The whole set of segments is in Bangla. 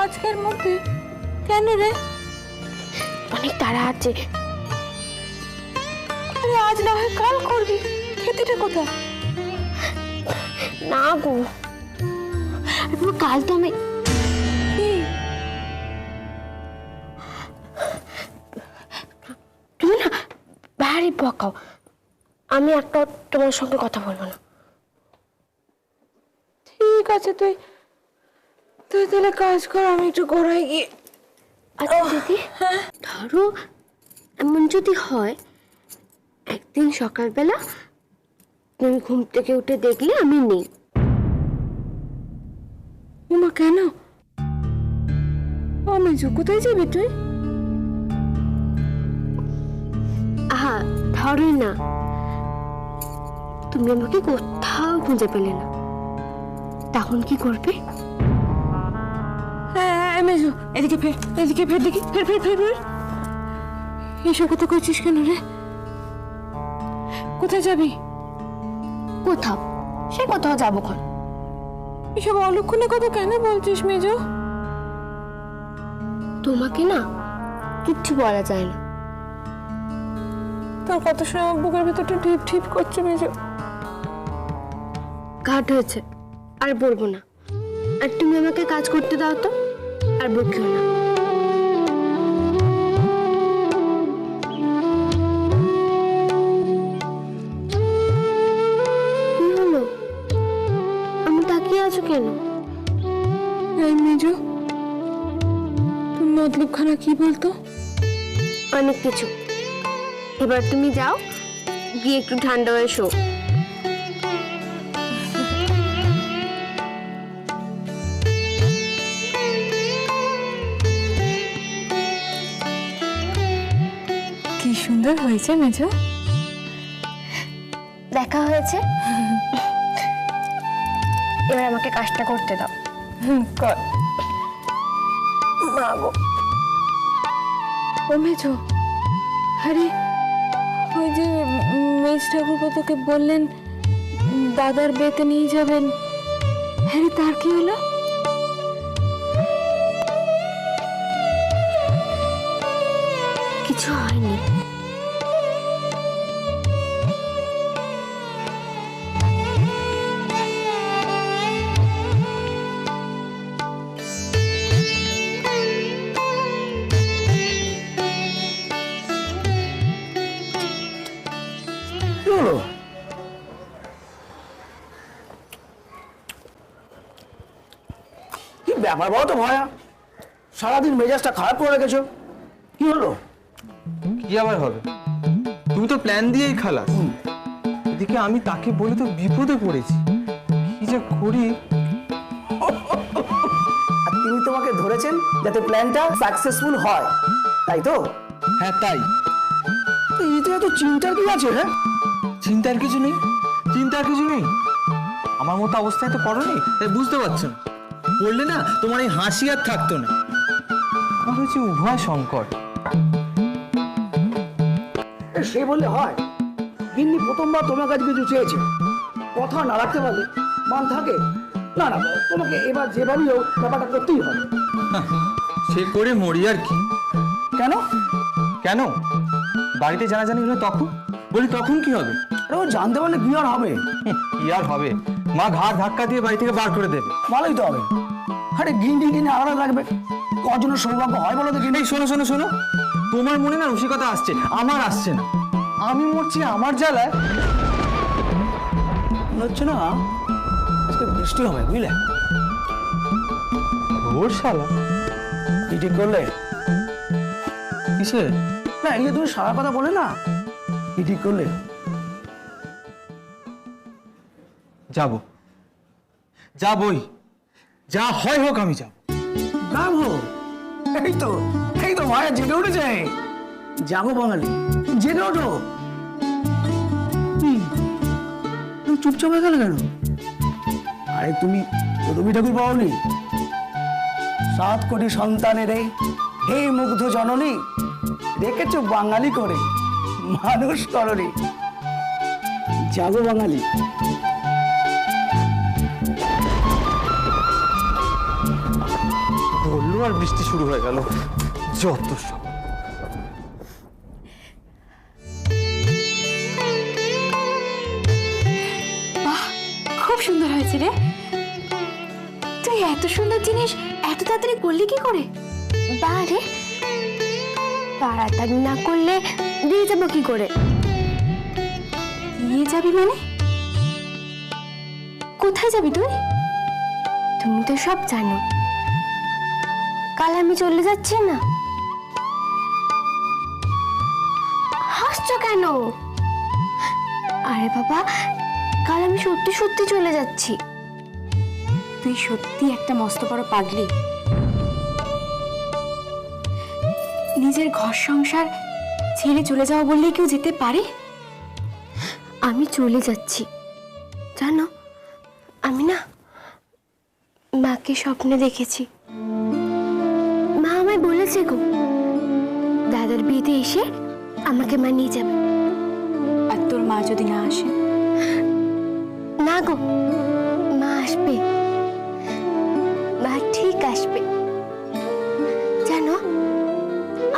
আজকের মধ্যে? কেন রে? অনেক তাড়া আছে। আরে আজ না হয় কাল করবি, খেতেটা কোথায়? না গো, কাল তো আমি তুমি না ভারী বকাও। আমি একটা তোমার সঙ্গে কথা বলবো না। ঠিক আছে, তুই তুই তাহলে কাজ কর, আমি একটু গোড়ায় গিয়ে। আচ্ছা দিদি, ধরো এমন যদি হয় একদিন সকালবেলা তুমি ঘুম থেকে উঠে দেখলে আমি নেই। উমা, কেন? ও মেজু, কোথায় যাবি তুই? আহা ধরো না, তুমি আমাকে কোথাও খুঁজে পেলে না, তখন কি করবে? হ্যাঁ মেজু, এদিকে ফের, এদিকে ফের, দেখি ফের ফের ফের ফের। এসব কথা করছিস কেন রে? কোথায় যাবি? কোথাও? সে কোথাও যাবো খন। এসব অলক্ষণে কথা কেন বলছিস মেজু? তোমাকে না কিচ্ছু বলা যায় না। তোর কত সময় বুকের ভেতরটা ঢিপ ঢিপ করছে মেজু। ঘাট হয়েছে, আর বলবো না। আর তুমি আমাকে কাজ করতে দাও তো, আর বকিও না। কি হলো? আমি তাকিয়ে আছো কেন? এই মেজু, তুমি মতলব খানা কি বলতো? অনেক কিছু। এবার তুমি যাও, গিয়ে একটু ঠান্ডা হয়ে শো। কি সুন্দর হয়েছে মেজু। দেখা হয়েছে, এবার আমাকে কাজটা করতে দাও। কর। মা গো, ও মেজু, আরে ওই যে মেজ ঠাকুরপো তোকে বললেন দাদার বিয়েতে নিয়ে যাবেন, হ্যাঁ রে, তার কি হলো? কিছু হয়নি। কি হলো? কি ব্যাপার বলো তো ভয়া? সারাদিন মেজাজটা খারাপ করে রেখেছো, কি হলো? কি আবার হবে? তুমি তো প্ল্যান দিয়েই খালাস। এদিকে আমি তাকে বলে তো বিপদে পড়েছি, কি যে করি। আর তিনি তোমাকে ধরেছেন যাতে প্ল্যানটা সাকসেসফুল হয়, তাই তো? হ্যাঁ তাই। তো এতে এত চিন্তার কি আছে? হ্যাঁ, চিন্তার কিছু নেই, চিন্তার কিছু নেই। আমার মতো অবস্থায় তো পড়োনি, তাই বুঝতে পারছো না। পড়লে না তোমার এই হাসি আর থাকতো না। আমার হচ্ছে উভয় সংকট। সে বললে হয়? গিন্নি প্রথমবার তোমার কাছে কিছু চেয়েছে, কথা না রাখতে পারলে মান থাকে না? না, তোমাকে এবার যেভাবেই হোক ব্যাপারটা করতেই হবে। সে করে মরি আর কি। কেন? কেন? বাড়িতে জানাজানি হলো তখন? বলি তখন কি হবে? আরে ও জানতে পারলে কি আর হবে? কি আর হবে? মা ঘাড় ধাক্কা দিয়ে বাড়ি থেকে বার করে দেবে। ভালোই তো হবে। আরে গিন্নি কিনে আলাদা রাখবে, কজনের সৌভাগ্য হয় বলো তো? এই শোনো শোনো শোনো, তোমার মনে না রসিকতা আসছে, আমার আসছে না। আমি মরছি আমার জ্বালায়। মনে হচ্ছে না আজকে বৃষ্টি হবে, বুঝলে? ওর শালা কি ঠিক করলে? কিসে? না, এই যে তুমি সারা কথা বলে না, কি ঠিক করলে? যাবো, যাবই, যা হয় হোক আমি যাব। যাবো? এই তো মায়া জেগে উঠেছে। যাবো বাঙালি, জেগে ওঠো। তুমি চুপচাপ হয়ে গেলে কেন? আরে তুমি রবি ঠাকুর পাওনি? 7 কোটি সন্তানের এই হে মুগ্ধ জননী রেখেছো বাঙালি করে, মানুষ করনি। যাবো বাঙালি। বললো আর বৃষ্টি শুরু হয়ে গেল, যত সব। বাহ, খুব সুন্দর হয়েছে রে। তুই এত সুন্দর জিনিস এত তাড়াতাড়ি করলি কি করে? বারে তাড়াতাড়ি না করলে দিয়ে যাবো কি করে? নিয়ে যাবি মানে? কোথায় যাবি তুই? তুমি তো সব জানো, কাল আমি চলে যাচ্ছি না। হাসছো কেন? আরে বাবা, কাল আমি সত্যি সত্যি চলে যাচ্ছি। তুই সত্যি একটা মস্ত বড় পাগলি। নিজের ঘর সংসার ছেড়ে চলে যাওয়া বললে কেউ যেতে পারে? আমি চলে যাচ্ছি জানো, আমি না মাকে স্বপ্নে দেখেছি। মা আমায় বলেছে গো, দাদার বিয়েতে এসে আমাকে মা নিয়ে যাবে। আর তোর মা যদি না আসে? না গো, মা আসবে, মা ঠিক আসবে। জানো,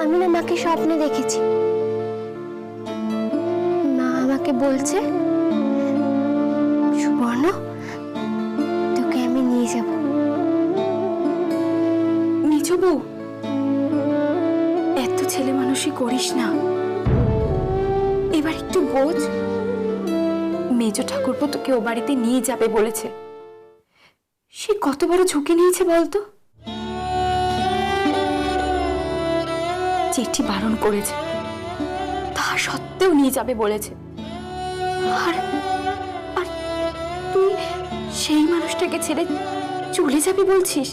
আমি না মাকে স্বপ্নে দেখেছি। মা আমাকে বলছে, সুবর্ণ তোকে আমি নিয়ে যাব। নিচু বউ, এত ছেলে মানুষই করিস না। এবার একটু বোঝ। মেজ ঠাকুরপো তোকে ও বাড়িতে নিয়ে যাবে বলেছে। সে কত বড় ঝুঁকি নিয়েছে বলতো? চিঠি বারণ করেছে, তা সত্ত্বেও নিয়ে যাবে বলেছে। আর আর তুই সেই মানুষটাকে ছেড়ে চলে যাবি বলছিস?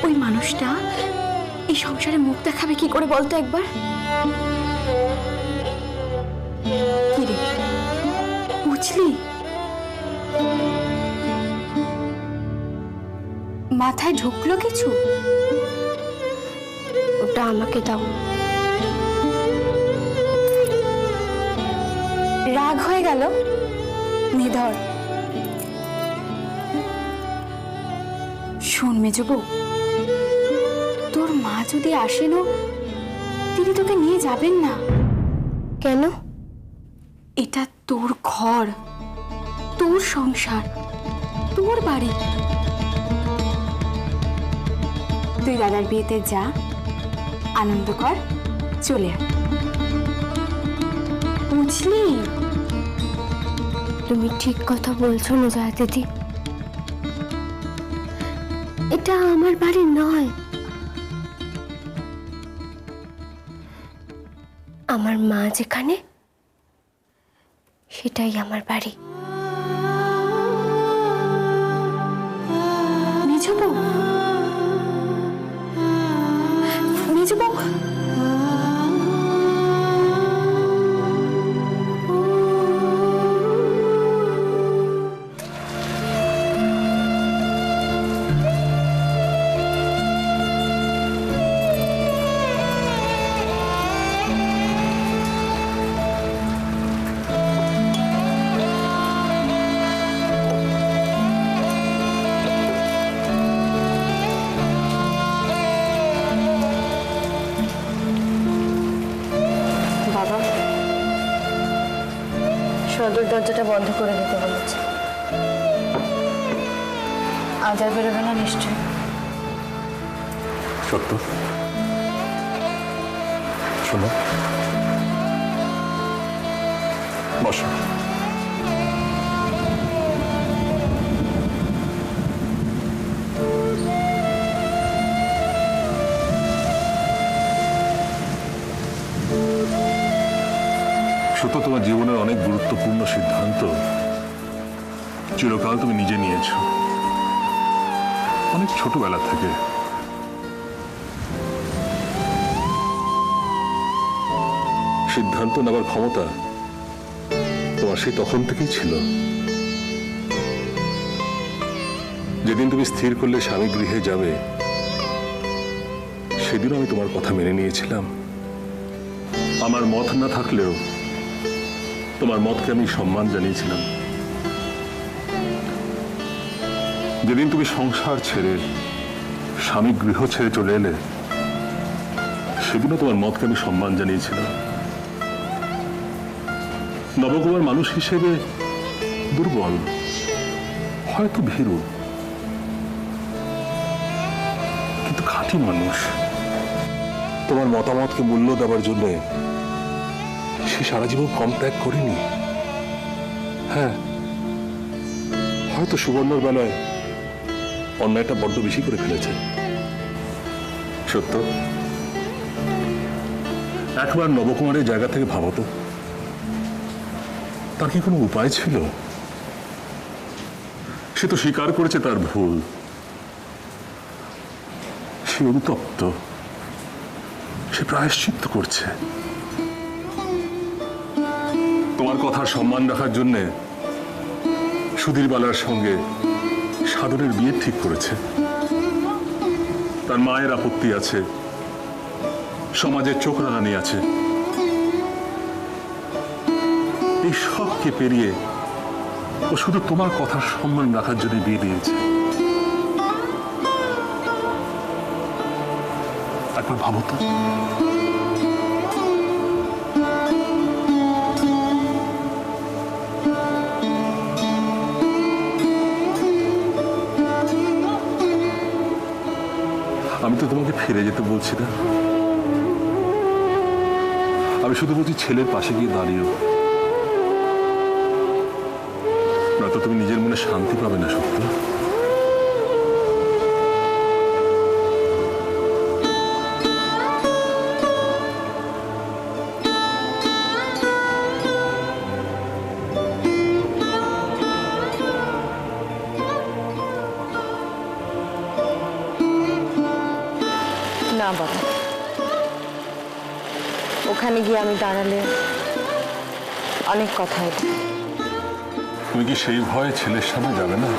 ওই মানুষটা এই সংসারে মুখ দেখাবে কি করে বলতো একবার? কি রে, বুঝলি? মাথায় ঢুকলো কিছু? ওটা আমাকে দাও। রাগ হয়ে গেল? নিধর। শোন মেজবু, তোর মা যদি আসেনও তিনি তোকে নিয়ে যাবেন না। কেন? এটা তোর ঘর, তোর সংসার, তোর বাড়ি। তুই দাদার বিয়েতে যা, আনন্দ কর, চলে আয়। বুঝলি? তুমি ঠিক কথা বলছো না জয়া দিদি, এটা আমার বাড়ি নয়। আমার মা যেখানে, সেটাই আমার বাড়ি। মেজবু, মেজবু, বাবা, সদর দরজাটা বন্ধ করে দিতে বলেছে। আজ আর বেরোবে না নিশ্চয়? সত্য, শোনো, বসো। সত্য, তোমার জীবনের অনেক গুরুত্বপূর্ণ সিদ্ধান্ত চিরকাল তুমি নিজে নিয়েছো, অনেক ছোটবেলা থেকে। সিদ্ধান্ত নেবার ক্ষমতা তোমার সেই তখন থেকেই ছিল। যেদিন তুমি স্থির করলে স্বামী গৃহে যাবে, সেদিন আমি তোমার কথা মেনে নিয়েছিলাম। আমার মত না থাকলেও তোমার মতকে আমি সম্মান জানিয়েছিলাম। যেদিন তুমি সংসার ছেড়ে স্বামী গৃহ ছেড়ে চলে এলে সেদিনও তোমার মতকে আমি সম্মান জানিয়েছিলাম। নবকুমার মানুষ হিসেবে দুর্বল, হয়তো ভীরু, কিন্তু খাঁটি মানুষ। তোমার মতামতকে মূল্য দেওয়ার জন্য সে সারা জীবন কম ত্যাগ করেনি। হ্যাঁ, হয়তো সুবর্ণর বেলায় অন্যায়টা বড্ড বেশি করে ফেলেছে, সত্য। একবার নবকুমারের জায়গা থেকে ভাবতো, তার কি কোনো উপায় ছিল? সে তো স্বীকার করেছে তার ভুল, সে অনুতপ্ত, সে প্রায়শ্চিত্ত করছে। তোমার কথার সম্মান রাখার জন্যে সুধীর বালার সঙ্গে সাধনের বিয়ে ঠিক করেছে। তার মায়ের আপত্তি আছে, সমাজের চোখ রাঙানি আছে, এই সবকে পেরিয়ে ও শুধু তোমার কথার সম্মান রাখার জন্য বিয়ে দিয়েছে। একবার ভাবো তো, আমি তো তোমাকে ফিরে যেতে বলছি না, আমি শুধু বলছি ছেলের পাশে গিয়ে দাঁড়িয়েও, নয়তো তুমি নিজের মনে শান্তি পাবে না। সত্য, না বাবা, ওখানে গিয়ে আমি দাঁড়ালে অনেক কথা হবে। তুমি কি সেই ভয়ে ছেলের সামনে যাবে না?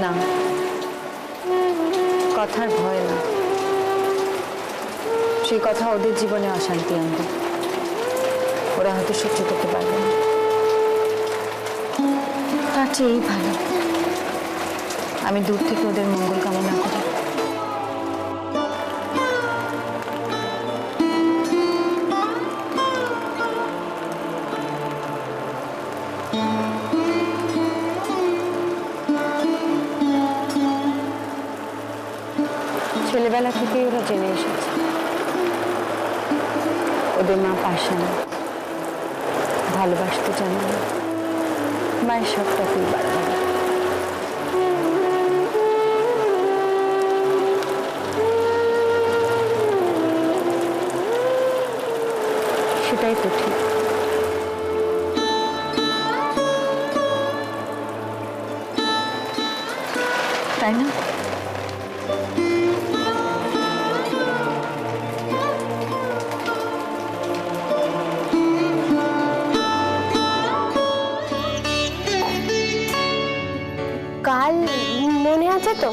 না, কথার ভয় না, সেই কথা ওদের জীবনে অশান্তি আনবে, ওরা হয়তো সহ্য করতে পারবে না। তার চেয়েই ভালো আমি দূর থেকে ওদের মঙ্গল কামনা করি। ছেলেবেলা থেকেই ওরা জেনে এসেছে ওদের মা পাশে না, ভালোবাসতে জানে না, মায়ের সবটাকেই বাদ দেয়। সেটাই তো ঠিক। তাই না? কাল মনে আছে তো?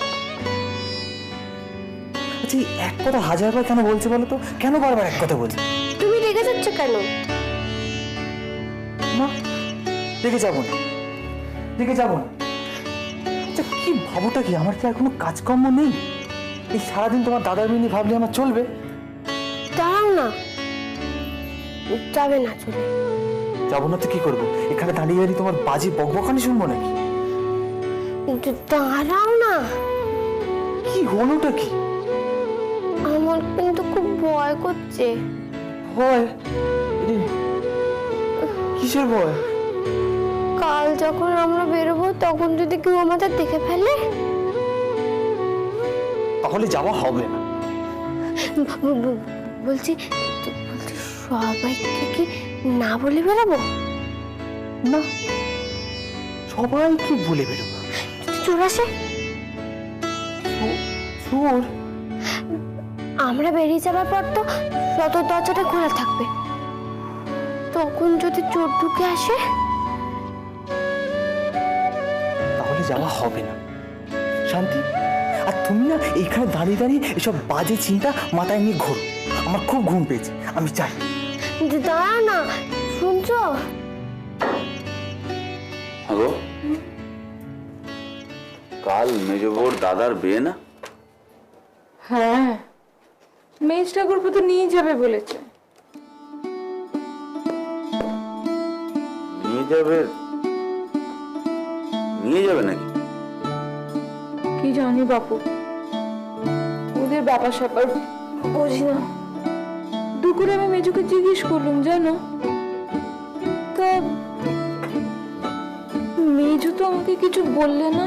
আচ্ছা, এই এক কথা হাজারবার কেন বলছে বলো তো? কেন বারবার এক কথা বলছে? তুমি রেগে যাচ্ছ কেন? না, রেগে যাবো না, রেগে যাবো না। আচ্ছা, কি ভাবোটা কি? আমার কি আর কোনো কাজকর্ম নেই? এই সারাদিন তোমার দাদার মিনি ভাবলে আমার চলবে? দাঁড়াও না, যাবে না চলে। যাবো না তো কি করবো? এখানে দাঁড়িয়ে দাঁড়িয়ে তোমার বাজে বকবকানি শুনবো নাকি? কিন্তু দাঁড়াও না। কি হলোটা কি? আমার কিন্তু খুব ভয় করছে। ভয়? কিসের ভয়? কাল যখন আমরা বেরোবো তখন যদি কেউ আমাদের দেখে ফেলে? তাহলে যাওয়া হবে না। বলছি সবাইকে কি না বলে বেরোবো? না, সবাইকে বলে বেরোবো। চোর আসে? চোর? আমরা বেরিয়ে যাবার পর তো সদর দরজাটা খোলা থাকবে, তখন যদি চোর ঢুকে আসে? তাহলে যাওয়া হবে না। শান্তি, আর তুমি না এইখানে দাঁড়িয়ে দাঁড়িয়ে এসব বাজে চিন্তা মাথায় নিয়ে ঘোরো। আমার খুব ঘুম পেয়েছে, আমি চাই। দাঁড়া না, শুনছো? হ্যালো, কাল মেজ বউর দাদার বিয়ে না? হ্যাঁ, মেজ ঠাকুরপো তো নিয়ে যাবে বলেছে। নিয়ে যাবে? নিয়ে যাবে নাকি? কি জানি বাপু, ওদের ব্যাপার স্যাপার বুঝি না। দুপুরে আমি মেজুকে জিজ্ঞেস করলাম জানো, তা মেজু তো আমাকে কিছু বললে না।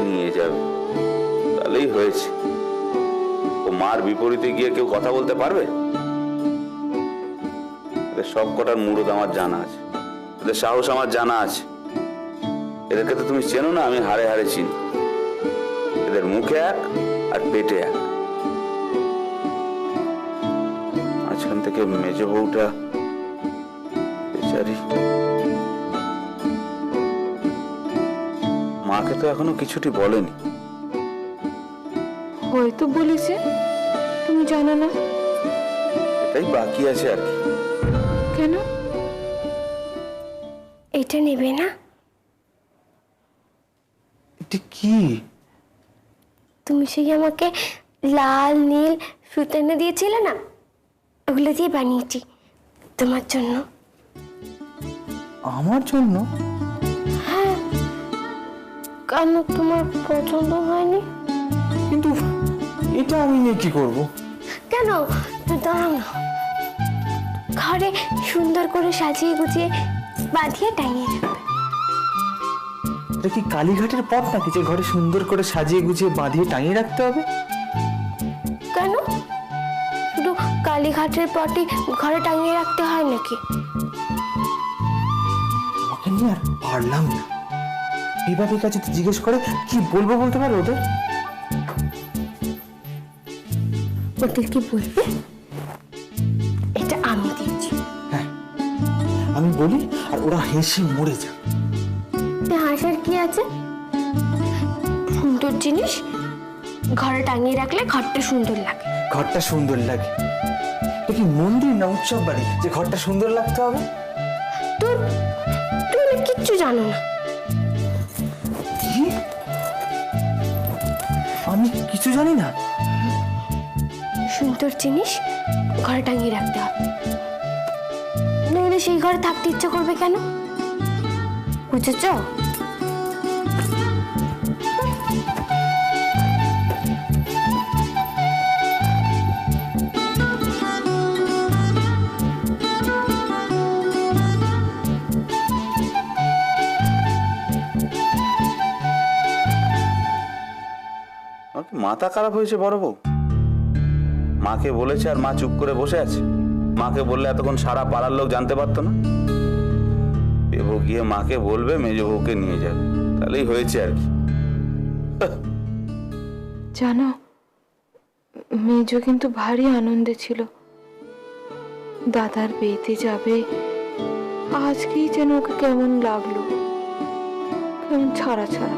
নিয়ে যাবে তাহলেই হয়েছে। ও মার বিপরীতে গিয়ে কেউ কথা বলতে পারবে? এদের সব কটার মুরুদ আমার জানা আছে, এদের সাহস আমার জানা আছে। এদেরকে তো তুমি চেনো না, আমি হাড়ে হাড়ে চিনি। এদের মুখে এক আর পেটে এক। মাঝখান থেকে মেজ বউটা বেচারি, মাকে তো এখনো কিছুটি বলেনি। হয়তো বলেছে, তুমি জানো না। এটাই বাকি আছে আর কি। কেন? এটা নেবে না? এটা কি? তুমি সেই আমাকে লাল নীল সুতো এনে দিয়েছিলে না, ওগুলো দিয়ে বানিয়েছি তোমার জন্য। আমার জন্য? হ্যাঁ, কেন তোমার পছন্দ হয়নি? কিন্তু এটা আমি নিয়ে কি করব? কেন? দাঁড়াও না, ঘরে সুন্দর করে সাজিয়ে গুছিয়ে বাঁধিয়ে টাঙিয়ে রাখবে। এটা কি কালীঘাটের পথ নাকি যে ঘরে সুন্দর করে সাজিয়ে গুছিয়ে বাঁধিয়ে টাঙিয়ে রাখতে হবে? কেন শুধু কালীঘাটের পটে ঘরে টাঙিয়ে রাখতে হয় নাকি? ওকে নিয়ে আর পারলাম না। এইভাবে কাছে জিজ্ঞেস করে কি বলবো বলতে পারো ওদের? ওদের কি বলবে? এটা আমি দিয়েছি। হ্যাঁ, আমি বলি আর ওরা হেসে মরে যায়। হাসার কি আছে? সুন্দর জিনিস ঘরে টাঙিয়ে রাখলে ঘরটা সুন্দর লাগে। ঘরটা সুন্দর লাগে? এটা কি মন্দির না উৎসব বাড়ি যে ঘরটা সুন্দর লাগতে হবে? তুমি কিচ্ছু জানো না। কি? আমি কিছু জানি না? সুন্দর জিনিস ঘরে টাঙিয়ে রাখতে হবে, নইলে সেই ঘরে থাকতে ইচ্ছে করবে কেন? বুঝেছ? আমার কি মাথা খারাপ হয়েছে বড় বউ? মাকে বলেছে আর মা চুপ করে বসে আছে। মাকে বললে এতক্ষণ সারা পাড়ার লোক জানতে পারতো না। এবো গিয়ে মাকে বলবে মেজ বউকে নিয়ে যাবে, তাহলেই হয়েছে আর কি। জানো, মেজো কিন্তু ভারী আনন্দে ছিল। দাদার বিয়েতে যাবে, আজকেই যেন ওকে কেমন লাগলো, কেমন ছাড়া ছাড়া।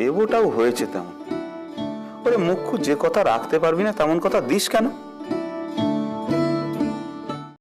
এবোটাও হয়েছে তেমন। ওরে মুখ যে কথা রাখতে পারবি না তেমন কথা দিস কেন?